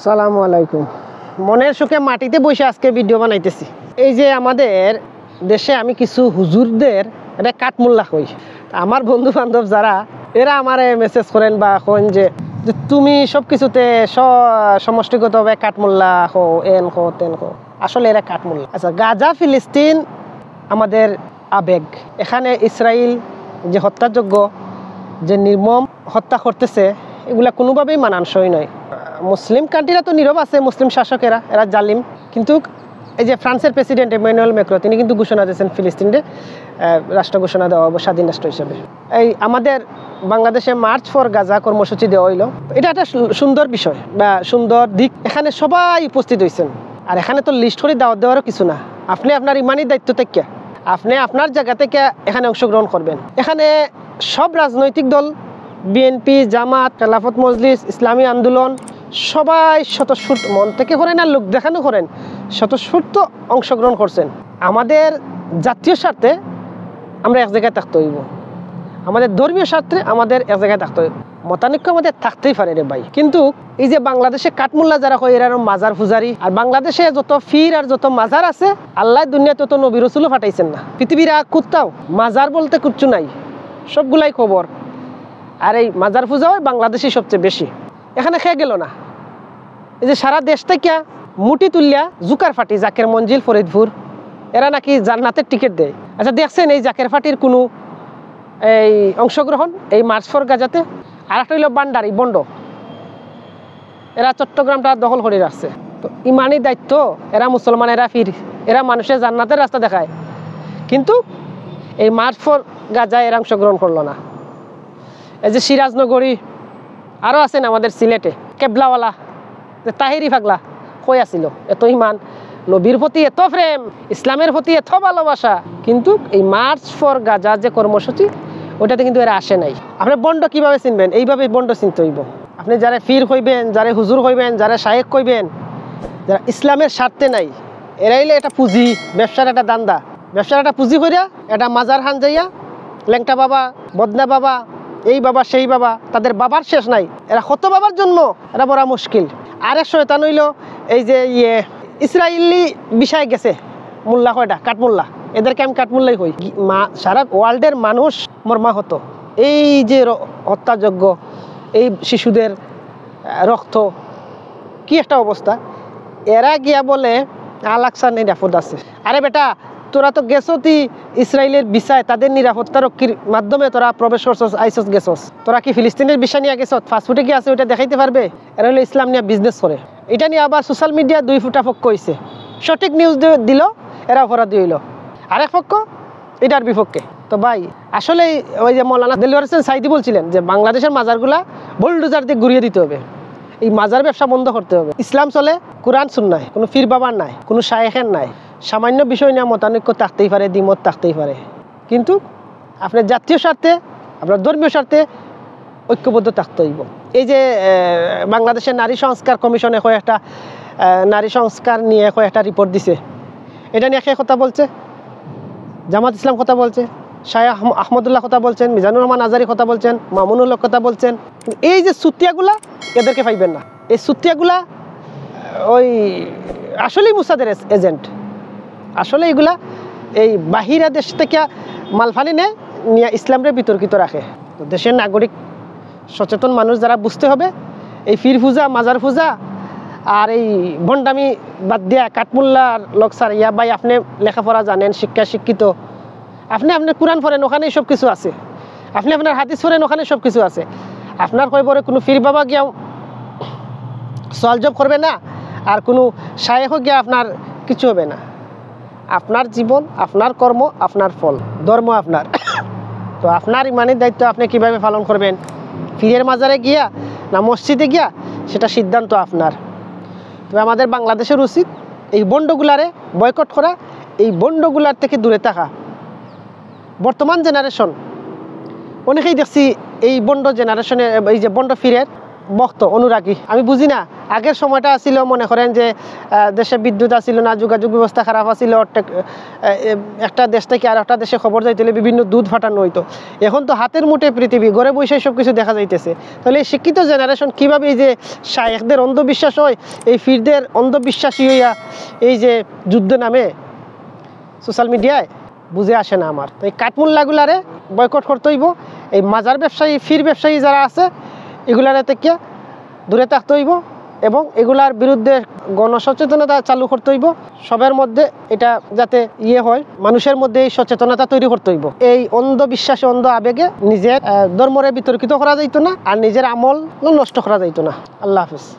আসসালামু আলাইকুম। মনের সুখে মাটিতে বসে আজকে ভিডিও বানাইতেছি। এই যে আমাদের দেশে আমি কিছু হুজুরদের এটা কাঠমোল্লা কই, আমার বন্ধু বান্ধব যারা এরা আমারে মেসেজ করেন বা কন যে তুমি সব কিছুতে সমষ্টিগতভাবে কাঠমোল্লা হো, এন হো তেন হো। আসলে এরা কাঠমোল্লা। আচ্ছা, গাজা ফিলিস্তিন আমাদের আবেগ। এখানে ইসরায়েল যে হত্যাযোগ্য, যে নির্মম হত্যা করতেছে, এগুলা কোনোভাবেই মানানসই নয়। মুসলিম কান্ট্রিরা তো নীরব আছে, মুসলিম শাসকেরা এরা জালিম। কিন্তু এই যে ফ্রান্সের প্রেসিডেন্ট ইমানুয়েল ম্যাক্রন তিনি কিন্তু ঘোষণা দিয়েছেন ফিলিস্তিনকে রাষ্ট্র ঘোষণা দেওয়া হবে, স্বাধীন রাষ্ট্র হিসেবে। এই আমাদের বাংলাদেশে মার্চ ফর গাজা কর্মসূচি দেওয়া হইল, এটা একটা সুন্দর বিষয় বা সুন্দর দিক। এখানে সবাই উপস্থিত হয়েছেন, আর এখানে তো লিস্ট করে দাওয়াত দেওয়ারও কিছু না। আপনি আপনার ইমানি দায়িত্ব থেকে আপনি আপনার জায়গা থেকে এখানে অংশগ্রহণ করবেন। এখানে সব রাজনৈতিক দল, বিএনপি, জামাত, খেলাফত মজলিস, ইসলামী আন্দোলন সবাই স্বতঃস্ফূর্ত মন থেকে করেন আর লোক দেখানো করেন, স্বতঃস্ফূর্ত অংশগ্রহণ করছেন। আমাদের জাতীয় স্বার্থে আমরা এক জায়গায় থাকতে হইব, আমাদের ধর্মীয় স্বার্থে আমাদের এক জায়গায় থাকতে হইব। মতানৈক্য আমাদের থাকতেই পারে রে ভাই, কিন্তু এই যে বাংলাদেশে কাঠমোল্লা যারা হয় এরা মাজার পূজারি। আর বাংলাদেশে যত ফির আর যত মাজার আছে, আল্লাহ দুনিয়া তত নবী রসুলও ফাটাইছেন না। পৃথিবীর আর কোথাও মাজার বলতে কিচ্ছু নাই, সবগুলাই খবর। আর এই মাজার পূজা হয় বাংলাদেশে সবচেয়ে বেশি। এখানে খেয়ে গেল না, এই যে সারা দেশ থেকে মুটি তুলিয়া জুকার ফাটি, জাকের মঞ্জিল, ফরিদপুর, এরা নাকি জান্নাতের টিকিট দেয়। আচ্ছা, দেখছেন এই জাকের ফাটির কোনো এই অংশগ্রহণ এই মার্চ ফর গাজাতে? আর একটা হইল বান্ডারি বন্ড, এরা চট্টগ্রামটা দখল করে রাখছে। তো ইমানি দায়িত্ব, এরা মুসলমান, এরা ফির, এরা মানুষের জান্নাতের রাস্তা দেখায়, কিন্তু এই মার্চ ফর গাজায় এরা অংশগ্রহণ করলো না। এই যে সিরাজনগরী আরও আছেন আমাদের সিলেটে, কেবলাওয়ালা তাহিরি ফাগলা কই আসিল, এত ইমান, নবীর প্রতি এত প্রেম, ইসলামের প্রতি এত ভালোবাসা, কিন্তু এই মার্চ ফর গাজা যে কর্মসূচি ওটাতে কিন্তু এরা আসে নাই। আপনি বন্ড কিভাবে চিনবেন? এইভাবে বন্ড চিনতে হইব। আপনি যারা ফির কইবেন, যারা হুজুর কইবেন, যারা শায়েক কইবেন, যারা ইসলামের স্বার্থে নাই, এরাইলে এটা পুঁজি, ব্যবসার একটা দান্দা, ব্যবসার একটা পুঁজি করিয়া এটা মাজার হান যাইয়া ল্যাংটা বাবা, বদনা বাবা, এই বাবা সেই বাবা, তাদের বাবার শেষ নাই, এরা কত বাবার জন্ম, এটা বড় মুশকিল। আরেক শয়তান হইল এই যে ইসরায়েলি বিষয় গেছে মোল্লা কয়টা কাঠমোল্লা, এদেরকে আমি কাঠমোল্লাই কই। সারা ওয়ার্ল্ডের মানুষ মর্মা হতো এই যে হত্যাযোগ্য, এই শিশুদের রক্ত, কি একটা অবস্থা। এরা গিয়া বলে আল-আকসার নিরাপদ আছে। আরে বেটা, তোরা তো গেছতি ইসরায়েলের বিষয়, তাদের নিরাপত্তা রক্ষীর মাধ্যমে তোরা প্রবেশ করছস, আইসস, গেছস। তোরা কি ফিলিস্তিনের বিষয় নিয়ে গেছ? ফাস্টফুডে কি আছে ওইটা দেখাইতে পারবে? এরা হলো ইসলাম নিয়ে বিজনেস করে। এটা নিয়ে আবার সোশ্যাল মিডিয়া দুই ফুটা পক্ষ হয়েছে, সঠিক নিউজ দিল, এরা অপরাধী হইল, আরেক পক্ষ এটার বিপক্ষে। তো ভাই আসলে ওই যে মৌলানা দেলোয়ার হোসেন সাইদি বলছিলেন যে বাংলাদেশের মাজারগুলা বুলডোজার দিয়ে ঘুরিয়ে দিতে হবে, এই মাজার ব্যবসা বন্ধ করতে হবে। ইসলাম চলে কোরআন সুন্নায়, কোনো ফির বাবার নাই, কোনো শায়েখের নাই। সামান্য বিষয় নিয়ে মতানৈক্য থাকতেই পারে, দ্বিমত থাকতেই পারে, কিন্তু আপনার জাতীয় স্বার্থে, আপনার ধর্মীয় স্বার্থে ঐক্যবদ্ধ থাকতে হইব। এই যে বাংলাদেশের নারী সংস্কার কমিশনে একটা নারী সংস্কার নিয়ে একটা রিপোর্ট দিছে, এটা নিয়ে কথা বলছে, জামাত ইসলাম কথা বলছে, শাহ আহমদুল্লাহ কথা বলছেন, মিজানুর রহমান আজারি কথা বলছেন, মামুনুল হক কথা বলছেন। এই যে সুতিয়াগুলা এদেরকে পাইবেন না, এই সুতিয়াগুলা ওই আসলেই মুসাদের এজেন্ট। আসলে এগুলা এই বাহিরা দেশ থেকে মালফানি নিয়ে ইসলামরে বিতর্কিত রাখে। তো দেশের নাগরিক সচেতন মানুষ যারা বুঝতে হবে, এই ফির পূজা, মাজার পূজা আর এই ভণ্ডামি বাদ দিয়া কাঠমোল্লার লোক স্যার ইয়া ভাই, আপনি লেখাপড়া জানেন, শিক্ষিত, আপনি আপনার কোরআন পড়েন, ওখানেই সব কিছু আছে। আপনি আপনার হাদিস পড়েন, ওখানে সব কিছু আছে। আপনার কয়বরে কোনো ফির বাবা গিয়া সওয়াল জব করবে না, আর কোনো শায়েখও গিয়া আপনার কিছু হবে না। আপনার জীবন, আপনার কর্ম, আপনার ফল, ধর্ম আপনার। তো আপনার ইমানের দায়িত্ব আপনি কিভাবে পালন করবেন, ফিরের মাজারে গিয়া না মসজিদে গিয়া, সেটা সিদ্ধান্ত আপনার। তবে আমাদের বাংলাদেশের উচিত এই বন্ডগুলারে বয়কট করা, এই বন্ডগুলার থেকে দূরে থাকা। বর্তমান জেনারেশন অনেকেই দেখছি এই বন্ড জেনারেশনের, এই যে বন্ড ফিরের ভক্ত অনুরাগী। আমি বুঝি না আগের সময়টা ছিল মনে করেন যে দেশে বিদ্যুৎ আসছিল না, যোগাযোগ ব্যবস্থা খারাপ আছিল, একটা দেশ থেকে আর একটা দেশে খবর যাইতে হলে বিভিন্ন দুধ ফাটানো হইতো। এখন তো হাতের মুঠে পৃথিবী, ঘরে বসে সব কিছু দেখা যাইতেছে। তাহলে এই শিক্ষিত জেনারেশন কীভাবে এই যে শায়েখদের অন্ধবিশ্বাস হয়, এই ফিরদের অন্ধবিশ্বাসী হইয়া এই যে যুদ্ধ নামে সোশ্যাল মিডিয়ায় বুঝে আসে না আমার। তো এই কাঠমুল্লাগুলারে বয়কট করতে হইব। এই মাজার ব্যবসায়ী, ফির ব্যবসায়ী যারা আছে এগুলার থেকে দূরে থাকতে হইব এবং এগুলার বিরুদ্ধে গণসচেতনতা চালু করতে হইব। সবার মধ্যে এটা যাতে হয়, মানুষের মধ্যে এই সচেতনতা তৈরি করতে হইব। এই অন্ধবিশ্বাসে, অন্ধ আবেগে নিজের ধর্মরে বিতর্কিত করা যাইতো না, আর নিজের আমল নষ্ট করা যাইতো না। আল্লাহ হাফিজ।